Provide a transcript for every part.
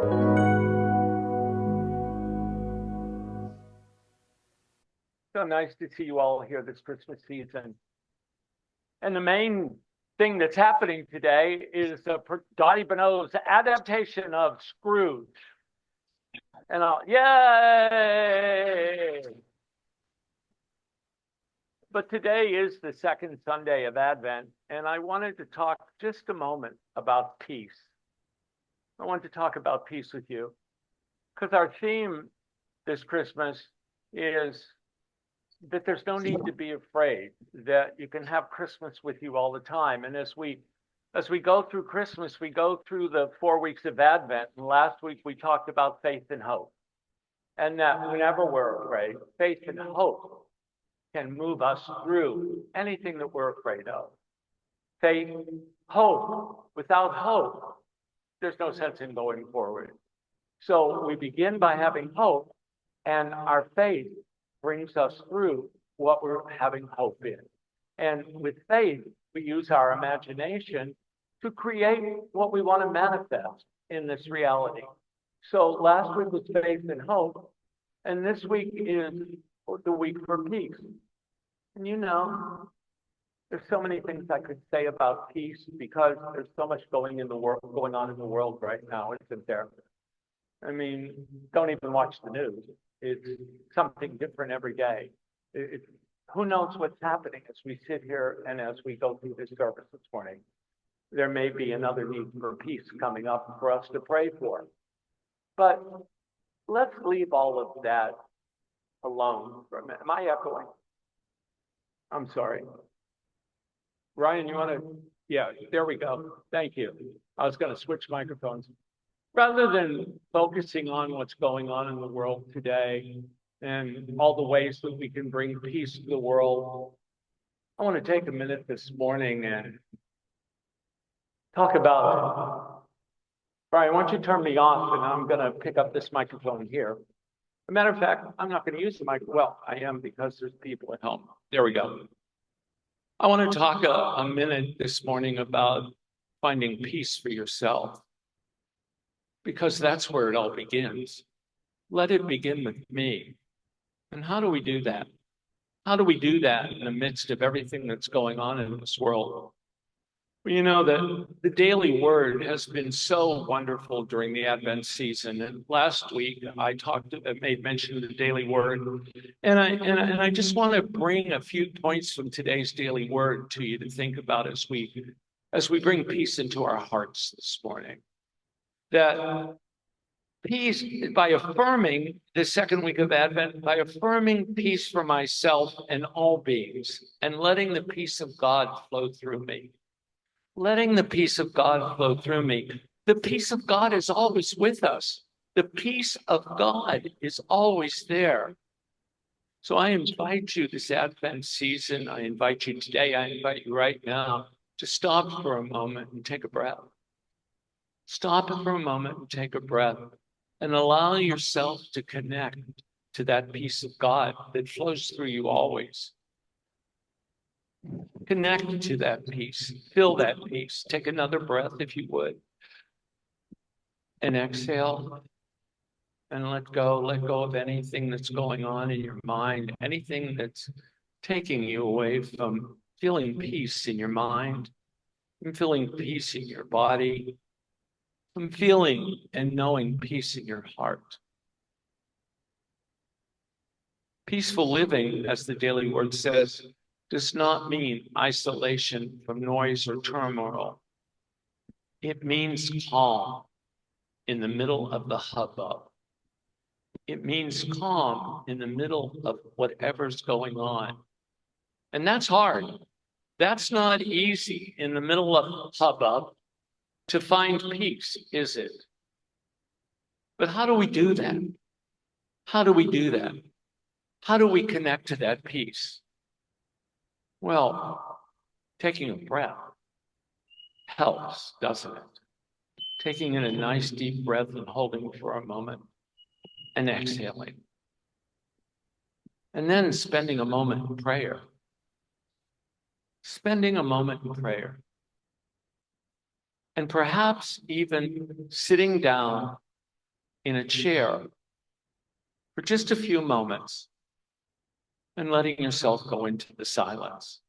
So nice to see you all here this Christmas season. And the main thing that's happening today is Dottie Bonneau's adaptation of Scrooge. And yay! But today is the second Sunday of Advent, and I wanted to talk just a moment about peace. I want to talk about peace with you because our theme this Christmas is that there's no need to be afraid, that you can have Christmas with you all the time. And as we go through Christmas, we go through the 4 weeks of Advent. And last week we talked about faith and hope. And that whenever we're afraid, faith and hope can move us through anything that we're afraid of. Faith, hope. Without hope, there's no sense in going forward. So we begin by having hope, and our faith brings us through what we're having hope in. And with faith, we use our imagination to create what we want to manifest in this reality. So last week was faith and hope, and this week is the week for peace. And you know, there's so many things I could say about peace because there's so much going on in the world right now, isn't there? I mean, don't even watch the news. It's something different every day. Who knows what's happening as we sit here and as we go through this service this morning. There may be another need for peace coming up for us to pray for. But let's leave all of that alone for a minute. Am I echoing? I'm sorry. Ryan, you want to? Yeah, there we go. Thank you. I was going to switch microphones. Rather than focusing on what's going on in the world today and all the ways that we can bring peace to the world, I want to take a minute this morning and talk about, Brian, why don't you turn me off and I'm going to pick up this microphone here. As a matter of fact, I'm not going to use the mic. Well, I am because there's people at home. There we go. I want to talk a minute this morning about finding peace for yourself, because that's where it all begins. Let it begin with me. And how do we do that? How do we do that in the midst of everything that's going on in this world? Well, you know that the daily word has been so wonderful during the Advent season. And last week I made mention of the daily word, and I just want to bring a few points from today's daily word to you to think about as we bring peace into our hearts this morning. That peace, by affirming the second week of Advent, by affirming peace for myself and all beings, and letting the peace of God flow through me. Letting the peace of God flow through me. The peace of God is always with us. The peace of God is always there. So I invite you this Advent season, I invite you today, I invite you right now to stop for a moment and take a breath. Stop for a moment and take a breath and allow yourself to connect to that peace of God that flows through you always. Connect to that peace. Feel that peace. Take another breath if you would. And exhale and let go. Let go of anything that's going on in your mind, anything that's taking you away from feeling peace in your mind, from feeling peace in your body, from feeling and knowing peace in your heart. Peaceful living, as the daily word says, does not mean isolation from noise or turmoil. It means calm in the middle of the hubbub. It means calm in the middle of whatever's going on. And that's hard. That's not easy in the middle of hubbub to find peace, is it? But how do we do that? How do we do that? How do we connect to that peace? Well, taking a breath helps, doesn't it? Taking in a nice deep breath and holding for a moment and exhaling. And then spending a moment in prayer. Spending a moment in prayer. And perhaps even sitting down in a chair for just a few moments and letting yourself go into the silence,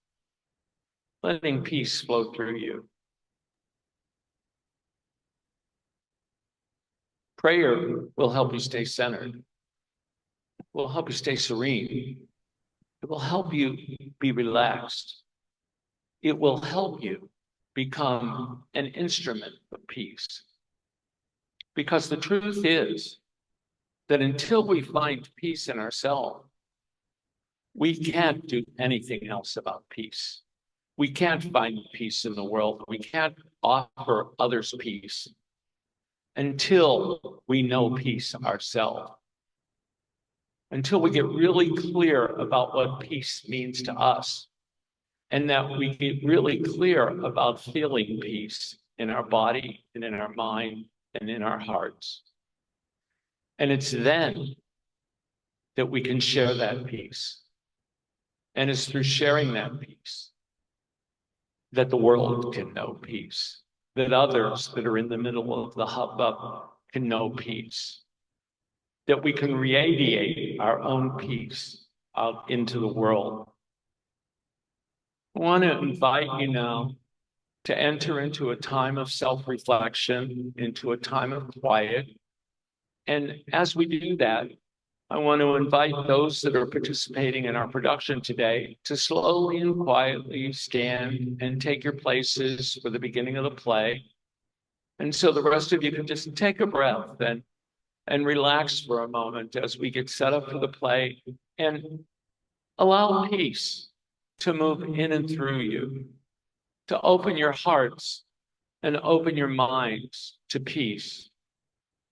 letting peace flow through you. Prayer will help you stay centered. It will help you stay serene. It will help you be relaxed. It will help you become an instrument of peace. Because the truth is that until we find peace in ourselves, we can't do anything else about peace. We can't find peace in the world. We can't offer others peace until we know peace ourselves. Until we get really clear about what peace means to us, and that we get really clear about feeling peace in our body and in our mind and in our hearts. And it's then that we can share that peace. And it's through sharing that peace that the world can know peace, that others that are in the middle of the hubbub can know peace, that we can radiate our own peace out into the world. I want to invite you now to enter into a time of self-reflection, into a time of quiet. And as we do that, I want to invite those that are participating in our production today to slowly and quietly stand and take your places for the beginning of the play. And so the rest of you can just take a breath and relax for a moment as we get set up for the play, and allow peace to move in and through you, to open your hearts and open your minds to peace,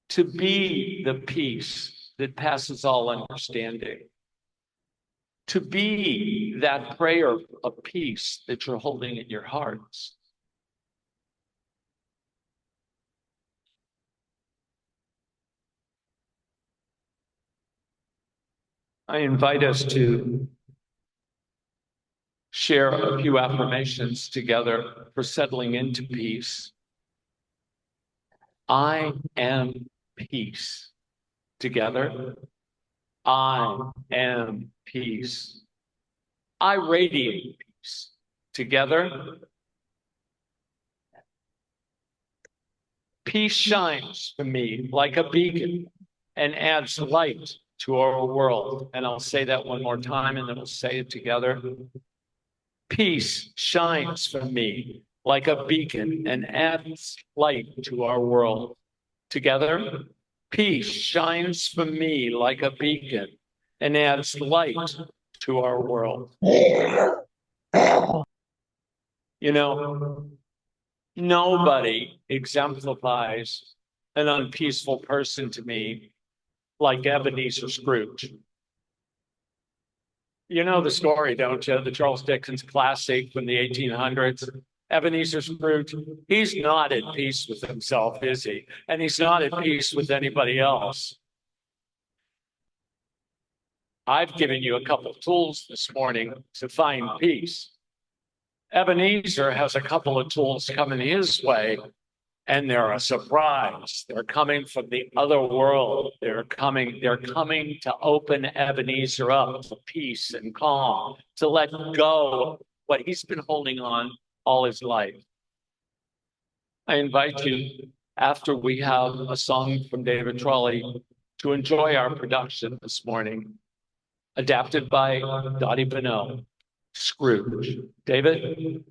to be the peace that passes all understanding, to be that prayer of peace that you're holding in your hearts. I invite us to share a few affirmations together for settling into peace. I am peace. Together, I am peace. I radiate peace. Together, peace shines for me like a beacon and adds light to our world. And I'll say that one more time, and then we'll say it together. Peace shines for me like a beacon and adds light to our world. Together, peace shines for me like a beacon and adds light to our world. You know, nobody exemplifies an unpeaceful person to me like Ebenezer Scrooge. You know the story, don't you? The Charles Dickens classic from the 1800s. Ebenezer Scrooge, he's not at peace with himself, is he? And he's not at peace with anybody else. I've given you a couple of tools this morning to find peace. Ebenezer has a couple of tools coming his way, and they're a surprise. They're coming from the other world. They're coming to open Ebenezer up to peace and calm, to let go of what he's been holding on all his life. I invite you, after we have a song from David Trolley, to enjoy our production this morning, adapted by Dottie Bonneau, Scrooge. David?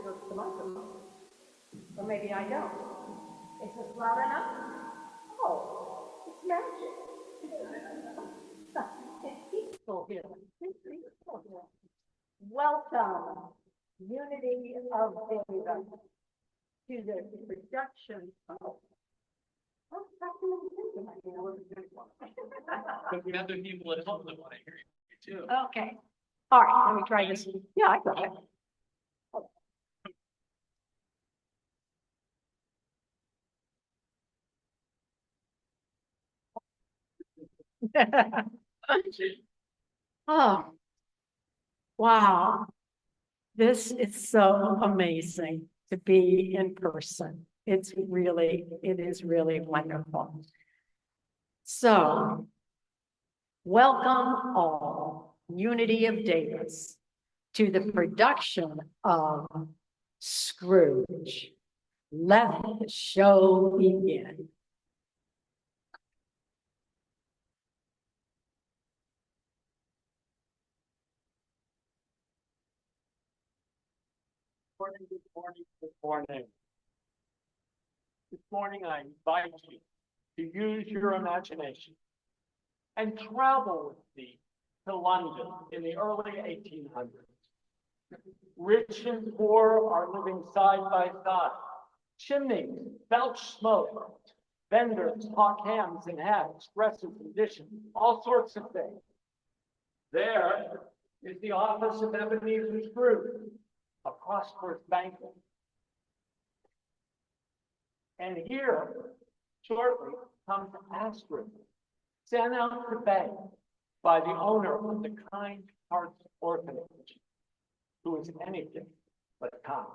works the microphone. Or maybe I don't. Is this loud enough? Oh, it's magic. It's peaceful here. It's peaceful here. Welcome, Unity of Data, to the production of. But the other people at home that want to hear you too. Okay. All right, let me try this. Yeah, I got it. Oh, wow. This is so amazing to be in person. It is really wonderful. So, welcome all, Unity of Davis, to the production of Scrooge. Let the show begin. Good morning, good morning. This morning I invite you to use your imagination and travel with me to London in the early 1800s. Rich and poor are living side by side. Chimneys belch smoke. Vendors hawk hams and hats, dresses and dishes, all sorts of things. There is the office of Ebenezer Scrooge, a prosperous banker. And here, shortly, comes Astrid, sent out to beg by the owner of the Kind Hearts Orphanage, who is anything but kind.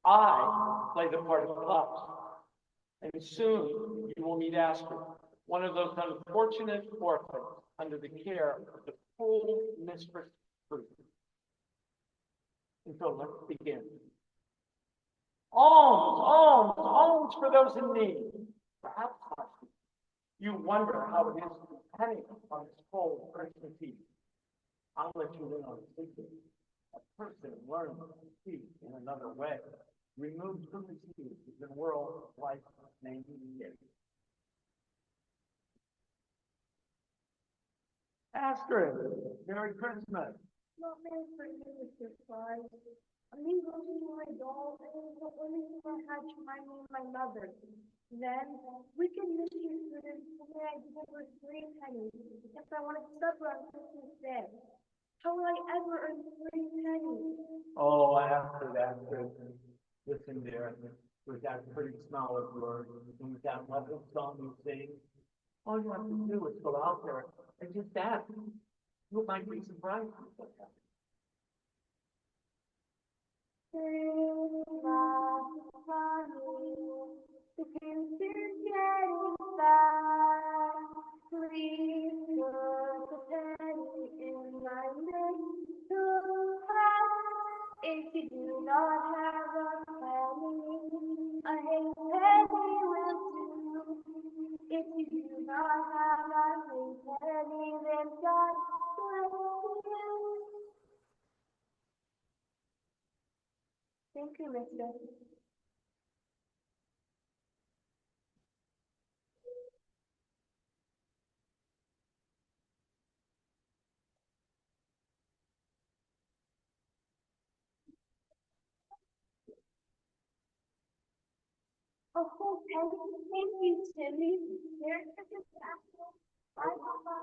I play the part of Pups, and soon you will meet Astrid, one of those unfortunate orphans under the care of the cruel Mistress Scrooge. And so let's begin. Alms for those in need. Perhaps you wonder how it is to be penny on this cold Christmas Eve. I'll let you in on a secret. A person learns to speak in another way, removes from the sea the world of life named years. Astrid, Merry Christmas. Not Merry Christmas, Mr. Fry. I'm looking at my doll, and it's the only thing I had to remind me of my mother. Then we can miss you for this when I give her 3 pennies if I want to supper on Christmas Day. How will I ever earn 3 pennies? Oh, Astrid. Listen, dear, with that pretty smile of yours, and with that lovely song you sing, all you have to do is go out there and just ask. You might be surprised. The future's getting fast. Please put a penny in my little hat. If you do not have a penny, a penny will do. If you do not have a penny, then God bless you. Thank you, Mister. A whole penny? Thank you, Timmy. Merry Christmas, Apple. Bye, Papa.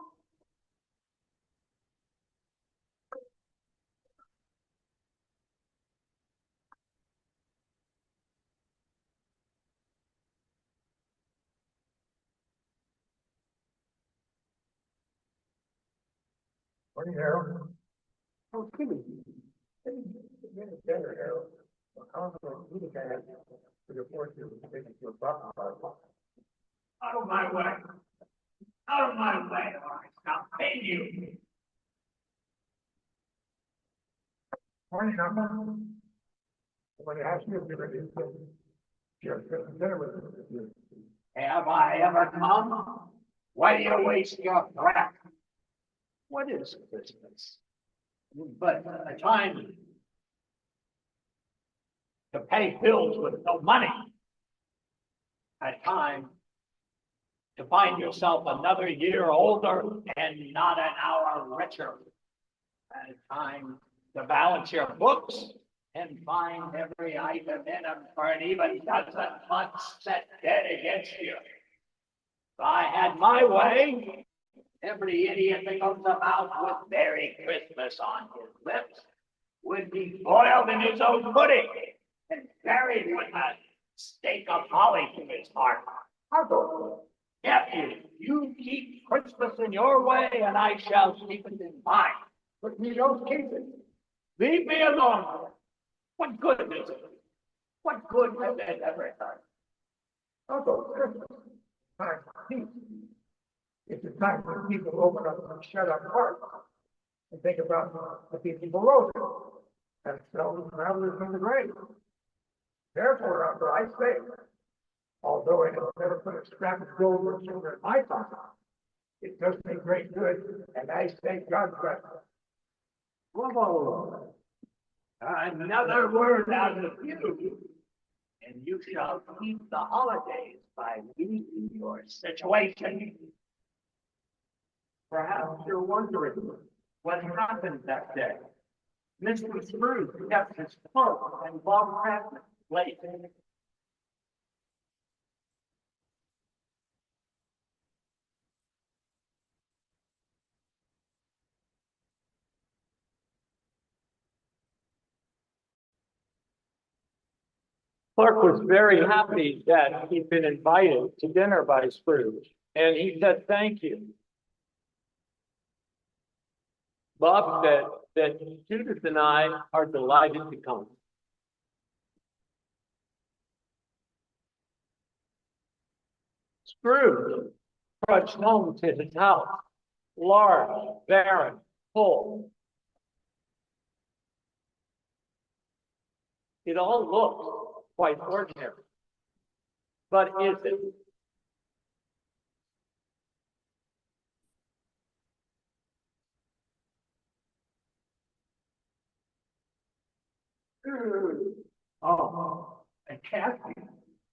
Morning, Harold. Oh, Timmy. Dinner, Harold. How am I eating that to report you to take you to a button bar? Out of my way. Out of my way, or I stop paying you. Morning, Uncle. When you ask me if you're ready to share Christmas dinner with you. Have I ever come? Why do you waste your breath? What is Christmas? but a time to pay bills with no money. A time to find yourself another year older and not an hour richer. A time to balance your books and find every item in them for an even dozen months set dead against you. If I had my way, every idiot that comes about with Merry Christmas on his lips would be boiled in his own pudding and buried with a stake of holly to his heart. Nephew, you keep Christmas in your way, and I shall keep it in mine. But you don't keep it. Leave me alone. What good is it? What good has it ever done? Uncle, Christmas, time for peace. It's a time for people to open up and shut up hearts and think about the people below them and fellow travelers from the grave. Therefore, Uncle, I say, although I have never put a scrap of gold or silver in my pocket, it does me great good, and I say God bless it. Whoa. Another word out of you, and you shall keep the holidays by leaving your situation. Perhaps you're wondering what happened that day. Mr. Scrooge kept his cloak and Bob Cratchit late. Clark was very happy that he'd been invited to dinner by Scrooge, and he said thank you. Bob said that Judith and I are delighted to come. Scrooge trudged home to his house, large, barren, full. It all looked quite ordinary. But is it? Oh, and Kathy,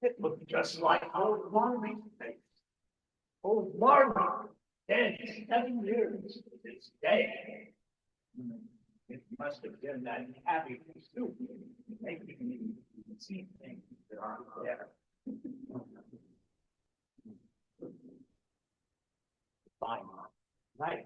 it looked just like old Marley's face. Old Marley, dead 7 years to this day. It must have been that happy pursuit making me see things that aren't there. Fine. Right.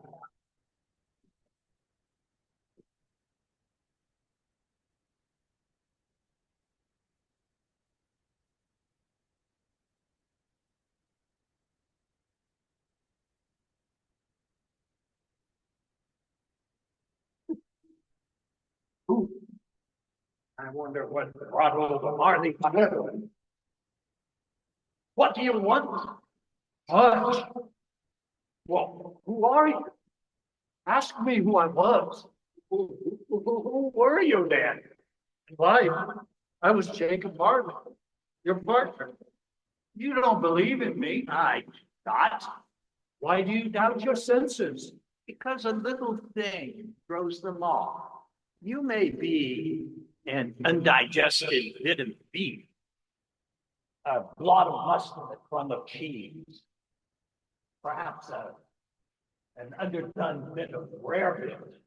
Ooh. I wonder what brought over Marley. What do you want? What? Well, who are you? Ask me who I was. Who were you then? Life. I was Jacob Marley, your partner. You don't believe in me. I thought. Why do you doubt your senses? Because a little thing throws them off. You may be an undigested bit of beef, a blot of mustard, a crumb of cheese, perhaps an underdone bit of rarebit.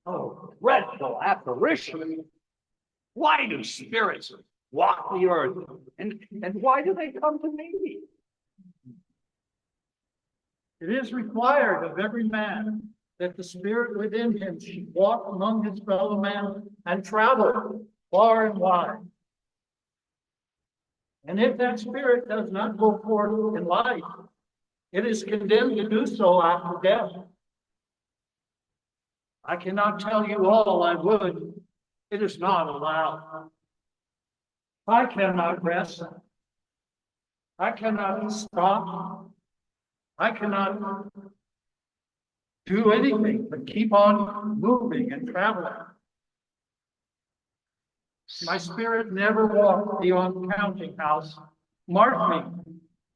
Oh, dreadful apparition! Why do spirits walk the earth, and why do they come to me? It is required of every man that the spirit within him should walk among his fellow men and travel far and wide. And if that spirit does not go forth in life, it is condemned to do so after death. I cannot tell you all I would. It is not allowed. I cannot rest. I cannot stop. I cannot do anything but keep on moving and traveling. My spirit never walked beyond the counting house. Mark me.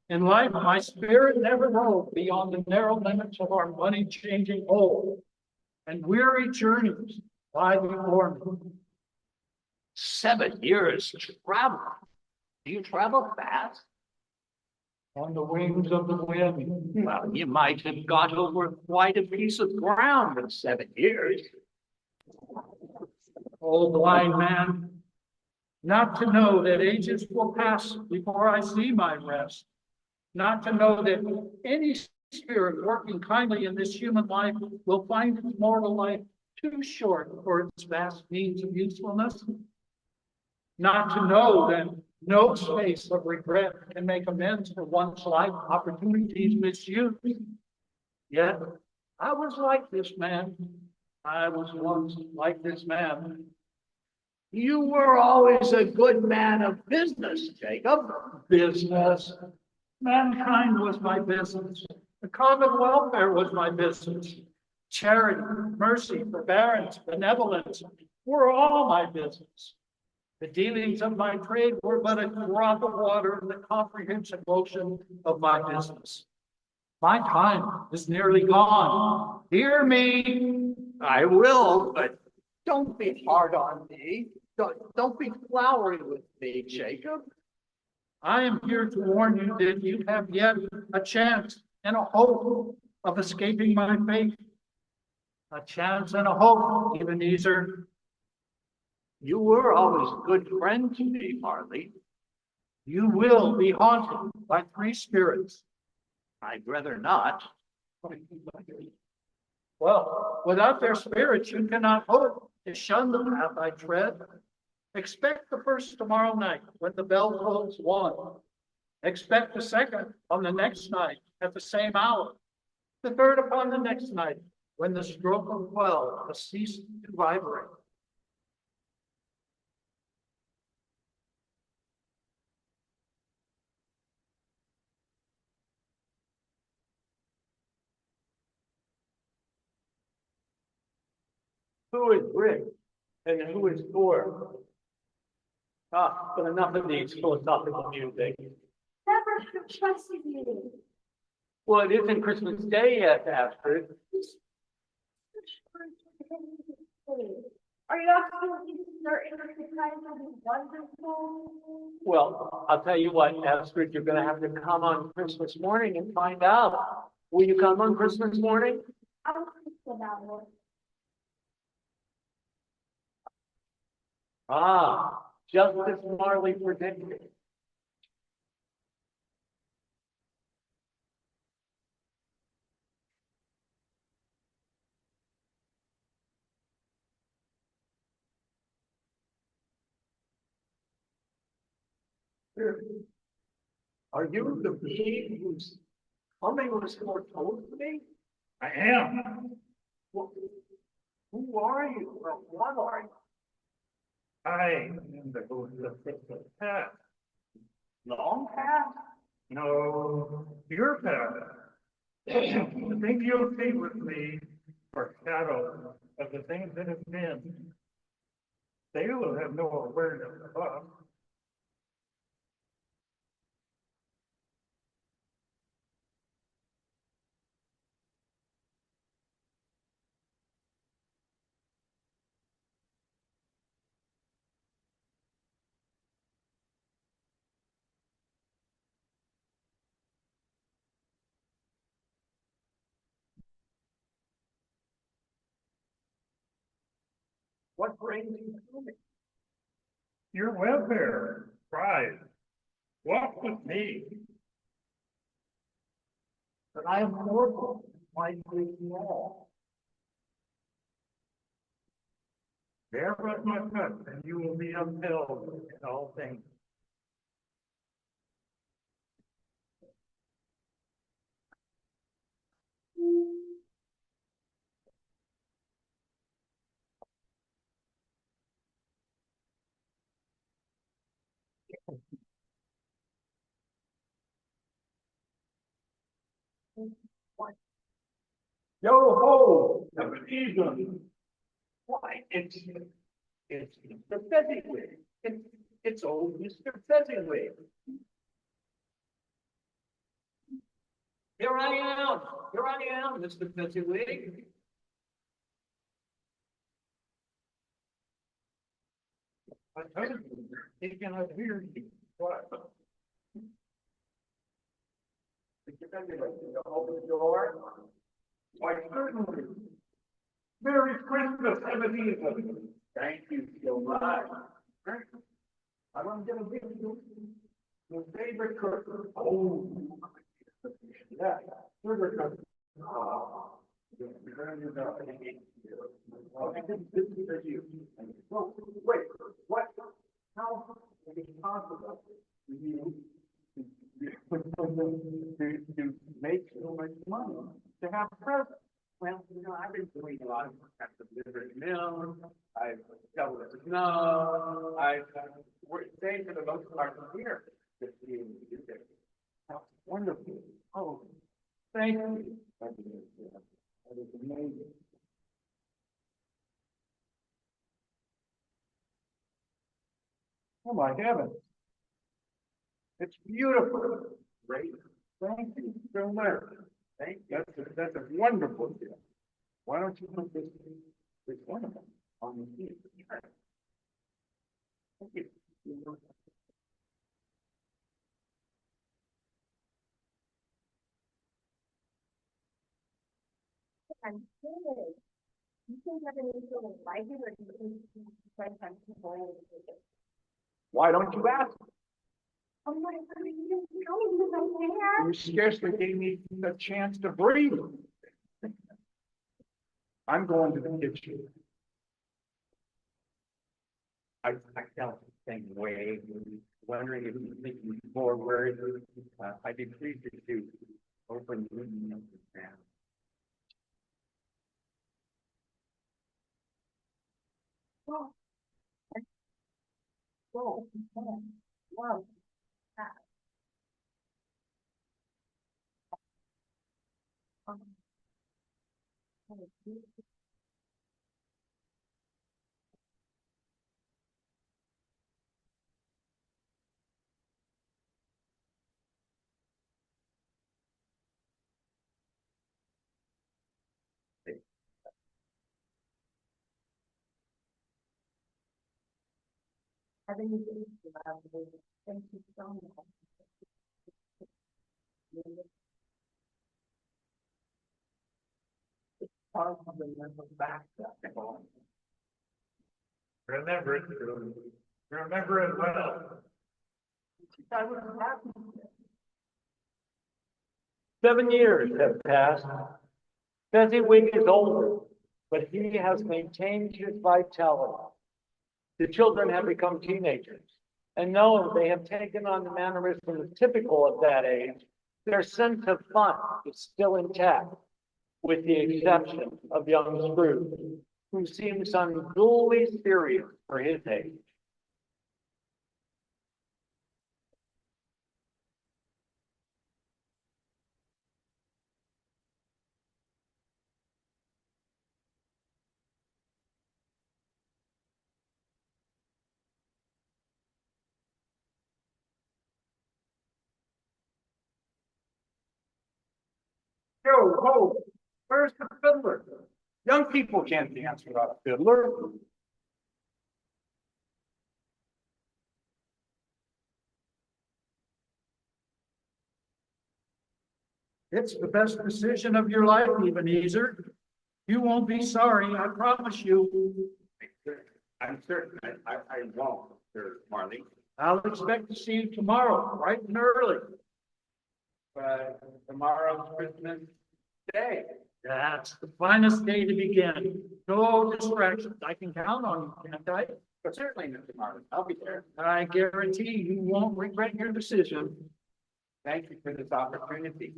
In life, my spirit never roved beyond the narrow limits of our money-changing hole. and weary journeys lie before me. 7 years travel. Do you travel fast? On the wings of the wind. Well, you might have got over quite a piece of ground in 7 years. O blind man, not to know that ages will pass before I see my rest, not to know that any spirit working kindly in this human life will find its mortal life too short for its vast means of usefulness, not to know that no space of regret can make amends for one's life opportunities misused. Yet I was like this man. I was once like this man. You were always a good man of business, Jacob. Business. Mankind was my business. The common welfare was my business. Charity, mercy, forbearance, benevolence were all my business. The dealings of my trade were but a drop of water in the comprehensive ocean of my business. My time is nearly gone. Hear me. I will, but don't be hard on me. Don't be flowery with me, Jacob. I am here to warn you that you have yet a chance and a hope of escaping my fate. A chance and a hope, Ebenezer. You were always a good friend to me, Marley. You will be haunted by 3 spirits. I'd rather not. Well, without their spirits, you cannot hope to shun the path I tread. Expect the first tomorrow night when the bell tolls 1. Expect the second on the next night at the same hour. The third upon the next night when the stroke of 12 has ceased to vibrate. Who is rich and who is poor? Ah, but enough of these philosophical music. Never trusted you. Well, it isn't Christmas Day yet, Astrid. Are you absolutely certain that the time will be wonderful? Well, I'll tell you what, Astrid, you're gonna have to come on Christmas morning and find out. Will you come on Christmas morning? I'll think about it. Ah, just as Marley predicted. Are you the being whose coming was foretold to me? I am. Well, who are you? Well, what are you? I am the ghost of Christmas past. Long past? No, your past. The things you'll see with me are shadows of the things that have been. They will have no awareness of us. What brings you to me? Your welfare, pride. Walk with me. But I am mortal, quite small. Bear but my touch, and you will be upheld in all things. Yo ho! Evening. Why, it's Mr. Fezziwig. It's old Mr. Fezziwig. Here I am, Mr. Fezziwig. I told you, he cannot hear you. What? Open the door. Why, certainly. Merry Christmas, Ebenezer. Thank you so much. I want to give you your favorite cookie. Oh. Yeah, sugar cookie. Oh. Wait, what? How is it possible for you to make so much money to have presents? Well, I've been doing a lot of at the delivery mill. I've dealt with snow. I've stayed for the most part of the year. Just being do this. That's wonderful. Oh, thank you. That is amazing. Oh, my heavens. It's beautiful. Great. Thank you so much. Thank you. That's a wonderful deal. Why don't you put this ornament on the seat? Thank you. I'm good. You think that it is really like it, or do you think sometimes people? Why don't you ask? Oh my God, you didn't tell me because I'm there. You scarcely gave me the chance to breathe. I'm going to the kitchen. I felt the same way, wondering if you think more words. I'd be pleased to open the window now. Oh. Oh, wow. I think it's thank you so much. Hard to remember back that long. Remember it. Remember it well. I was happy. 7 years have passed. Fezziwig is older, but he has maintained his vitality. The children have become teenagers, and though they have taken on the mannerisms typical of that age, their sense of fun is still intact, with the exception of young Scrooge, who seems unduly serious for his age. Yo, ho, where's the fiddler? Young people can't dance without a fiddler. It's the best decision of your life, Ebenezer. You won't be sorry, I promise you. I'm certain I won't, Sir Marley. I'll expect to see you tomorrow, bright and early. But tomorrow's Christmas Day. That's the finest day to begin. No distractions. I can count on you, can't I? But certainly not tomorrow. I'll be there. I guarantee you won't regret your decision. Thank you for this opportunity.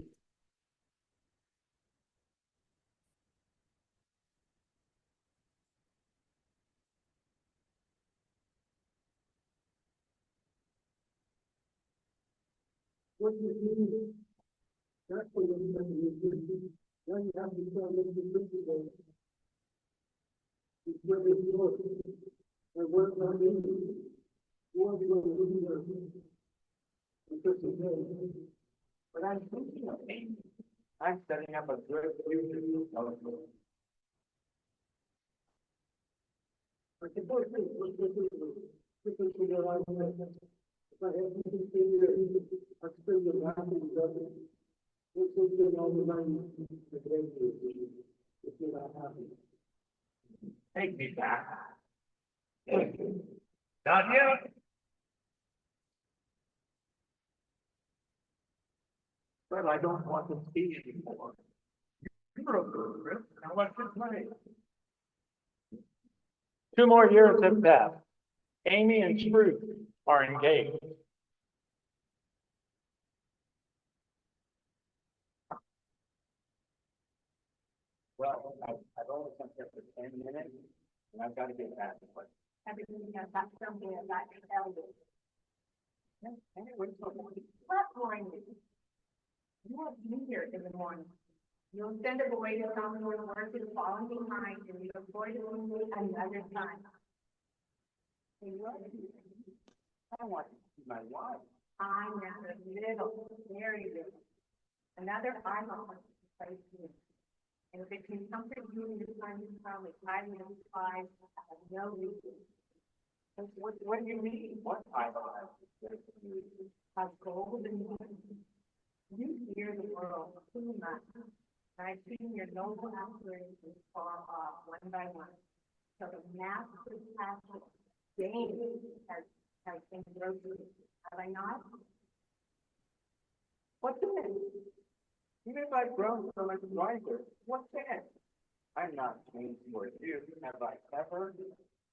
But I'm thinking of Amy. I'm setting up a good future. Take me back. Not yet. But I don't want to see anymore. You're a good Chris. Now let's play. 2 more years have passed. Amy and Truth are engaged. Well, I've only come here for 10 minutes, and I've got to get back to work. Everything has that something that I can tell you. Anyway, so Not morning. You won't be here in the morning. You'll send a boy to tell me where work is falling behind and you look forward to me another time. And you'll be I want to see my wife. I'm not a little, very little. Another eyeball place you. And if it can comfort you in your time to come, it's highly implied, I have no reason. What do you mean? What time of Have golden hands. You hear the world too much. And I've seen your noble aspirations fall off one by one. So the massive passion, gain has engrossed you. Have I not? What's it? Even if I've grown so much wiser, What's it? I'm not changed for you. Have I ever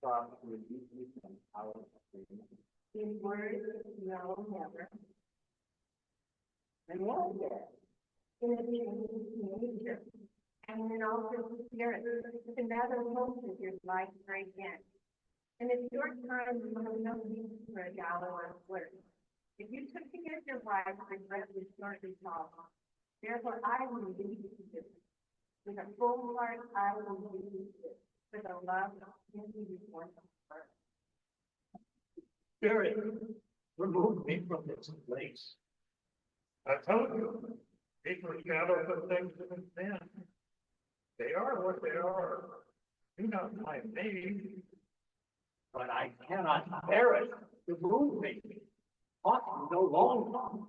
thought to reduce you from our dreams? In words, no, never. And what there? In the nature. And in also the spirit. It's another hope of your life right again. In a short time, you will have no need for a gallows or flirt. If you took to get your wife, regret would shortly follow. Therefore, I will lead you to this. With a full heart, I will lead you to this. For the love of him you want to her. Spirit, remove me from this place. I told you, people shadows of things in sin. They are what they are. Do not mind me. But I cannot bear it. Remove me. Ought no longer.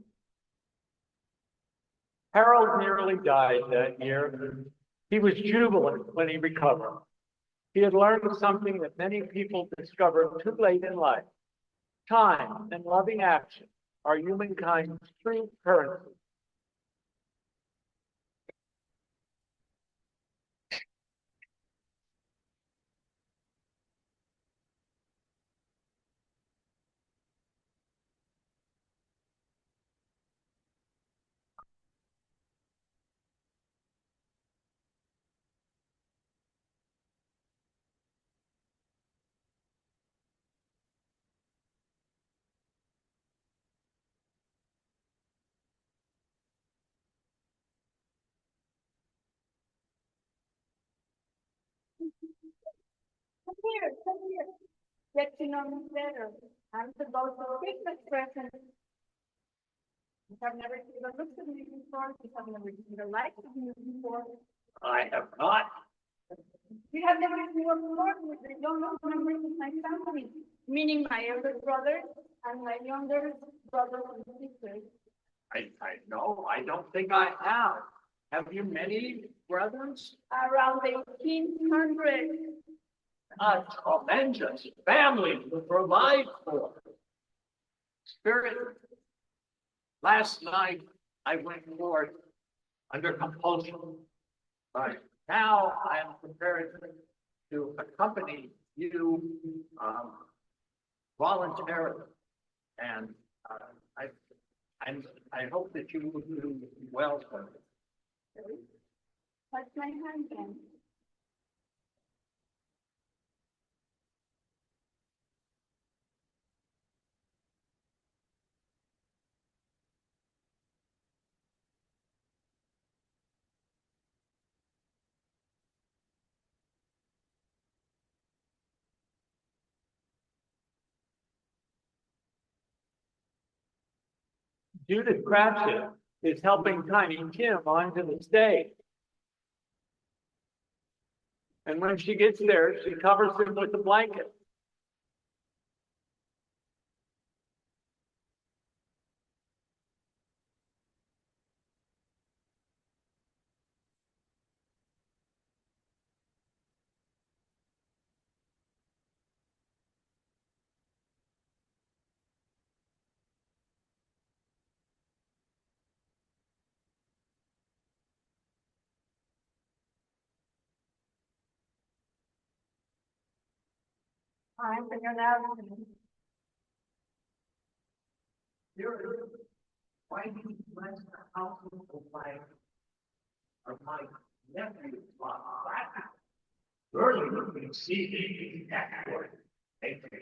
Harold nearly died that year. He was jubilant when he recovered. He had learned something that many people discovered too late in life. Time and loving action are humankind's true currency. Come here, come here. Get to know me better. I'm supposed to Christmas present. You have never seen the looks of me before. You have never seen the likes of me before. I have not. You have never seen a before. You don't know members of my family, meaning my elder brothers and my younger brothers and sisters. I know. I don't think I have. Have you many brothers? Around 1800. A tremendous family to provide for. Spirit, last night I went forth under compulsion, but now I am prepared to accompany you voluntarily, and I hope that you will do well for me. Touch my hand then. Judith Cratchit is helping Tiny Tim onto the stage. And when she gets there, she covers him with a blanket. Time for your announcement. Why do you bless the household of my nephew's father? Surely you can see that word. Thank you.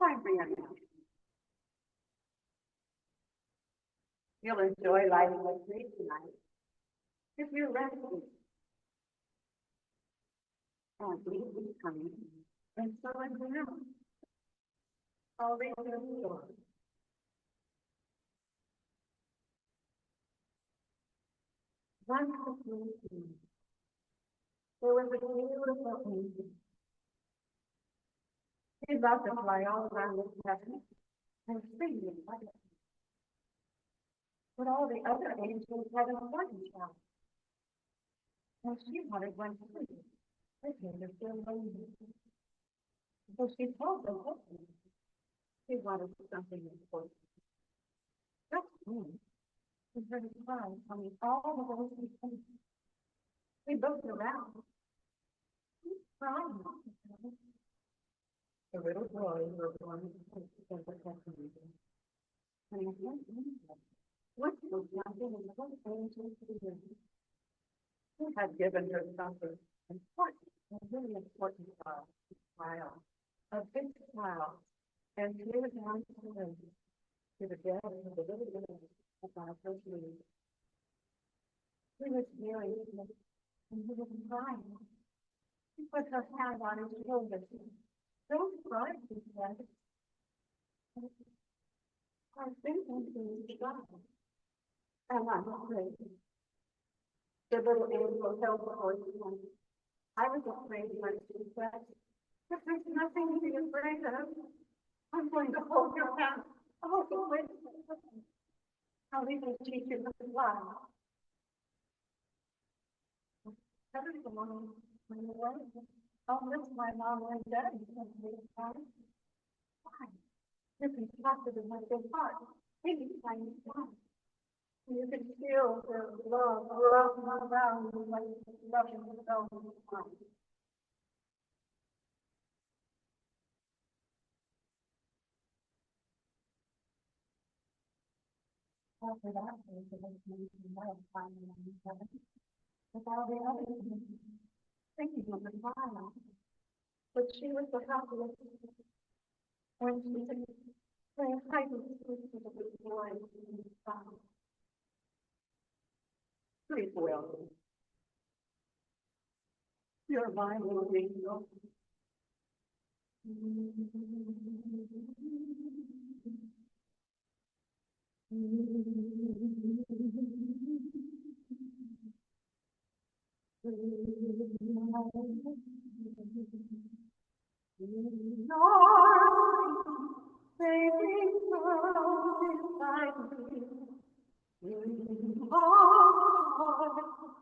Time for your announcement. You'll enjoy lighting the tree tonight. If you're ready. And Eve is coming, and so am I. I'll read the story. One Christmas Eve, there was a beautiful angel. He loved to fly all around the heaven and sing in light. But all the other angels had a one child, and she wanted one too. Her name is Carlini. So she told the husband she wanted something important. Just then, she heard a cry coming all the way from the sea. We looked around. Who's crying? The little boy was born in the second. And I can't believe it. What was nothing and what angels to do? Who had given her something important, a really important trial, a big trial, and she was on to the death of the little girl about her dream. He was very sick, and he was crying. She put her hand on his shoulder. Don't cry, she said. I think I'm going to die. And I'm afraid. The little angel held the voice one. I was afraid when she said, but there's nothing to be afraid of. I'm going to hold your hand. I'll go with you. I'll even teach you to fly. Every morning when you're away, I'll miss my mom and dad because they're fine. Fine. You can talk to them with your heart. Maybe find fun. You can feel their love rubbing around you like loving the velvet fun. After that, there's a love finding on each other. With all the others thinking of the fire. But she was the happiest when she could play hide and seek with the big boy in the sky. Please, Will. You're my little angel.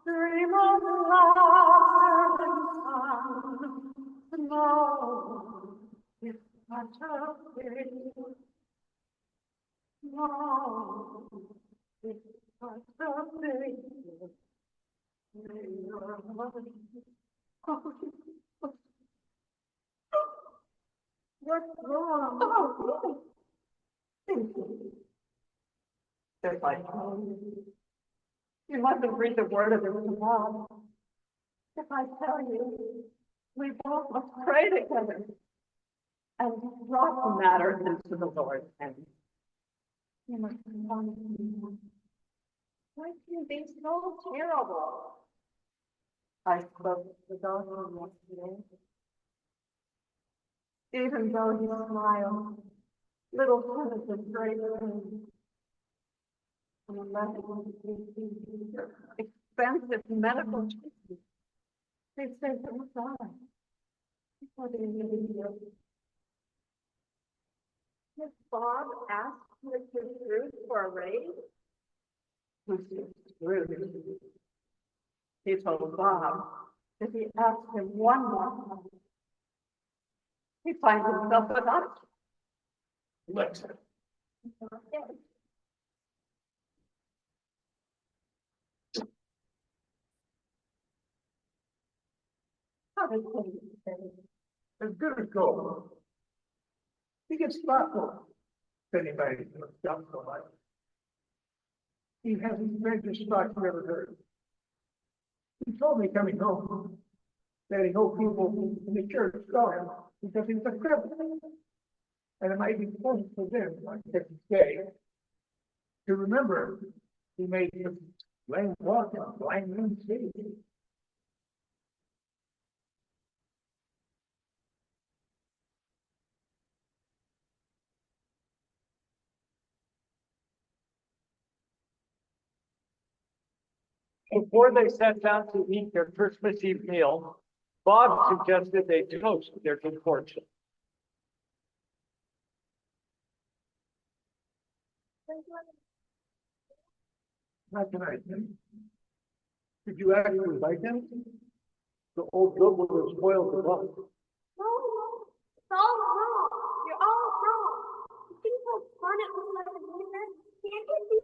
Dream of laughter and sun. No, it's not a pity. No, it's not a pity. What's wrong? Oh, just like you mustn't read the word of it to Mom. If I tell you, we both must pray together and drop the matter into the Lord's hands. You must promise me. Why can you be so terrible? I spoke to the doctor yesterday. Even though he smiled, little Timothy prayed for him. And expensive medical treatment. They said it was on. What do you do? Miss Bob asked Mr. Scrooge for a raise. Mr. Scrooge. He told Bob if he asked him one more time, he finds himself without. Listen. As good as gold. He gets thoughtful. If anybody looks down for life. He has the strangest thoughts you ever heard. He told me coming home that he hoped people in the church saw him because he was a cripple. And it might be important for them on Christmas Day to remember he made him lame walk and blind men see. Before they sat down to eat their Christmas Eve meal, Bob suggested they toast their good fortune. How can I? Did you actually invite them? The old goat would have spoiled the bunch. No, it's all wrong. You're all wrong. You think how fun it was like a dinner? Can't you be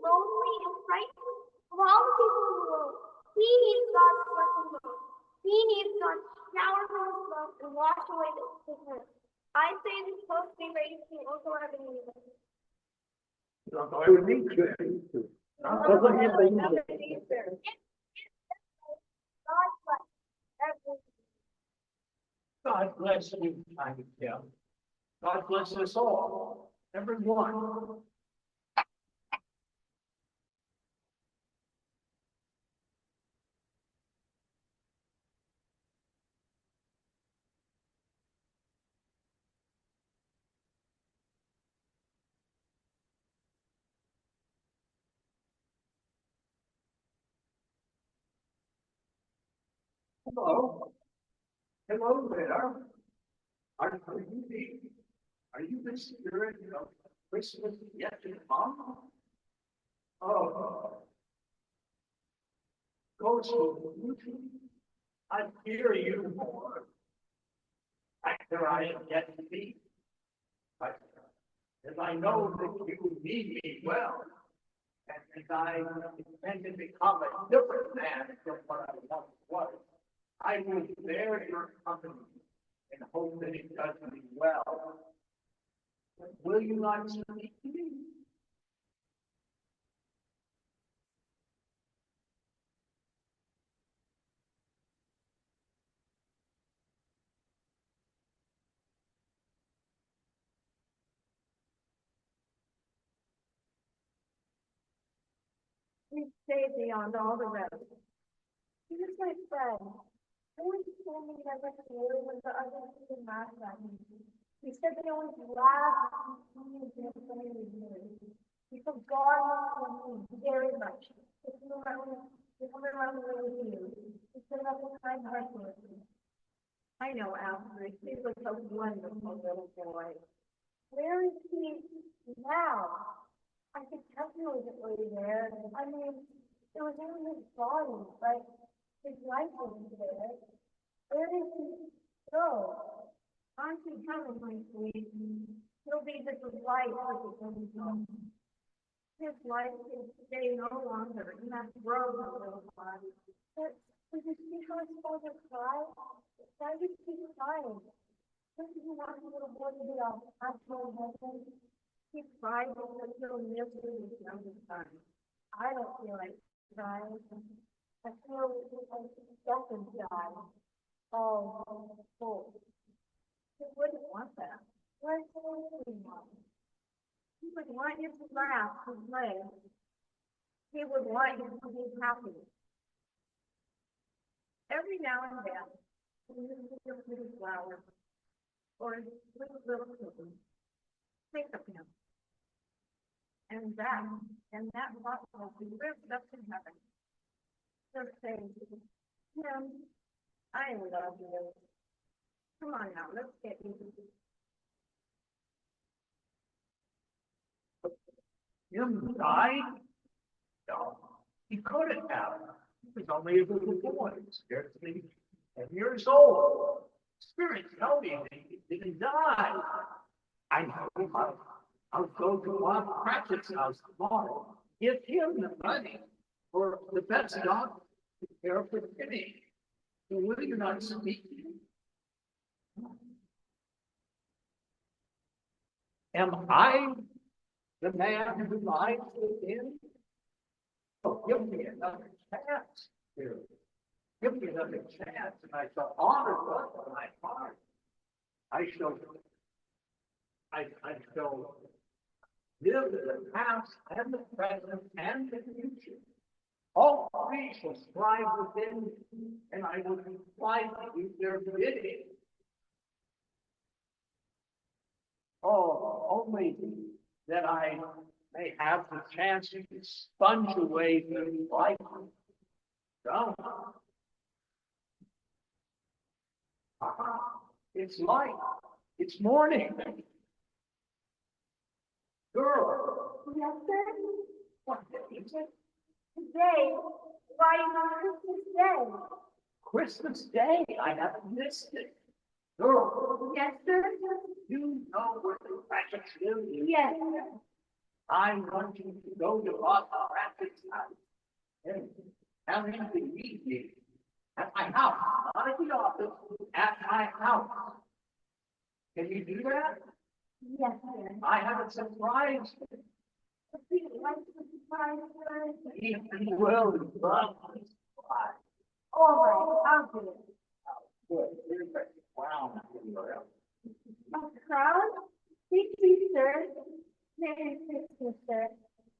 lonely and frightened of all the people in the world? He needs God's blessing most. He needs God's shower from his love and wash away the sickness. I say this post be ready to also have an evil. I would need to. God bless everyone. God bless you, Tiny Tim. God bless us all, everyone. Hello. Hello there. Are you the spirit of Christmas yet to come? Oh. Ghost of beauty, I fear you more. Actor I am yet to be. But as I know that you need me well, and as I intend to become a different man from what I once was, I will bear your company and hope that it does me well. But will you not speak to me? We stay beyond all the rest. He was my friend. Always told me that I fear when the others didn't laugh at me. He said they always laughed at me and didn't say anything. Because God loves me very much. If you remember, with you. He said that the kind heart with me. I know Alfred. He was a wonderful little boy. Where is he now? I could definitely there. I mean, it was in his body, but his life wasn't there. Where did he go? Aren't you coming, my sweet? He'll be the delight of the kingdom. His life can stay no longer in that broken little body. But did you see how his father cried? Why did he crying? Doesn't he want the little boy to be our actual husband? He cried because he'll miss his younger son. I don't feel like crying. I feel like death inside. Oh, cold. He wouldn't want that. Why would he want? He would want you to laugh and play. He would want you to be happy. Every now and then, when you see a pretty flower or a little kitten, think of him. And that thought will be lived up in heaven. Just say, Tim, I love you. Come on now, let's get you. Him died? No, he couldn't have. He was only a little boy, scarcely 10 years old. Spirits tell me that he didn't die. I know. I'll go to Bob Cratchit's house tomorrow. Give him the money for the best doctor to care for Kitty. Will you not speak? Am I the man who lies within? Oh, give me another chance, Spirit. Give me another chance, and I shall honor God in my heart. I shall live in the past and the present and the future. All three shall strive within me, and I will comply to their bidding. Oh, only that I may have the chance to sponge away the life. Don't. It's light. It's morning. Girl, Yes, sir? what day is it? Today, right on Christmas Day. Christmas Day. I haven't missed it. Girl, Yes, sir? you know where the Cratchits live. Yes. I want you to go to Bob Cratchit's house and have him to meet me at my house, not at the office, at my house. Can you do that? Yes, sir. I have a surprise. Would you like to surprise, sir? He will love this surprise. All right, I'll do it. Good. Here's a crown. A crown? Thank you, sir. Merry Christmas, sir.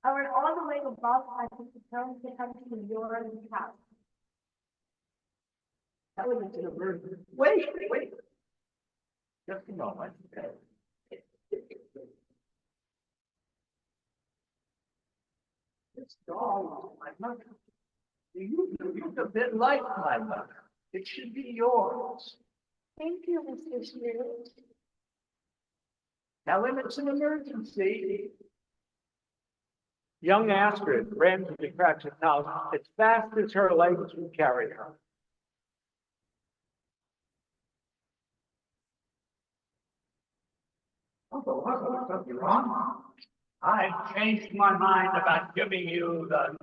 I went all the way to Boston to tell him to come to your house. That was an emergency. Wait. Just a moment. This doll is my mother. You look a bit like my mother. It should be yours. Thank you, Mr. Spirit. Tell him it's an emergency. Young Astrid ran to the Cratchit house as fast as her legs would carry her. Uncle, something wrong? I've changed my mind about giving you the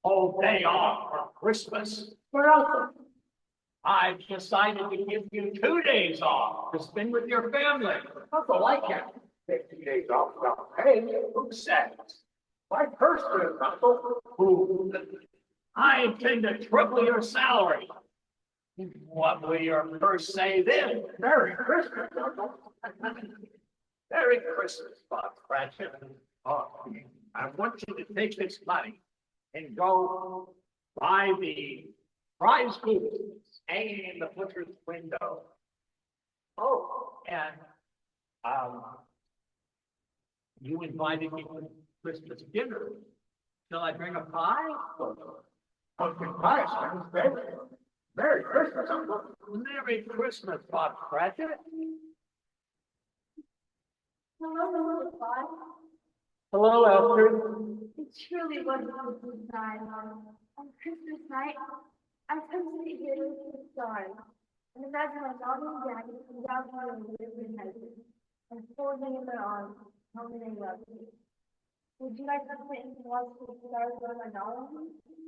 whole day off for Christmas. We're open. I've decided to give you 2 days off to spend with your family. Uncle, I can't take 2 days off without pay. Who says? My purse is, Uncle. Who? I intend to triple your salary. What will your purse say then? Merry Christmas, Uncle. Merry Christmas, Bob Cratchit. Oh, I want you to take this money and go buy the prize goods hanging in the butcher's window. Oh, and you invited me to Christmas dinner. Shall I bring a pie? Pumpkin pie sounds very. Merry Christmas, Uncle. Merry Christmas, Bob Cratchit. Hello, little boy. Hello, Astrid. It truly was a good time. On Christmas night, I come to sit here with the stars and imagine my mom and daddy come down here and live in heaven and hold me in their arms, tell me they love me. Would you like to sit and watch the stars on my dollar?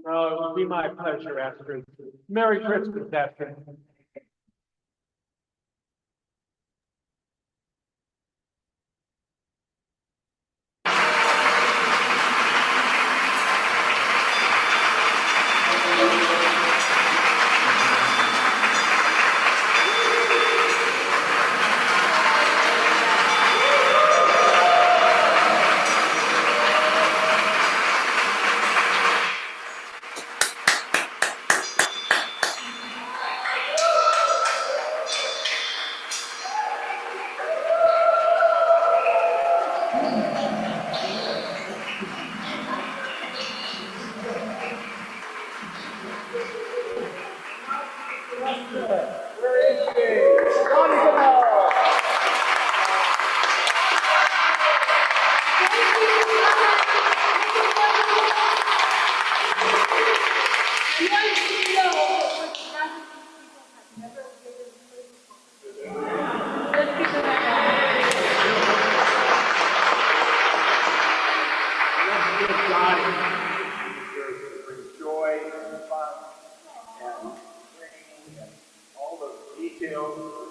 Oh, it would be my pleasure, Astrid. Merry Christmas, Astrid. of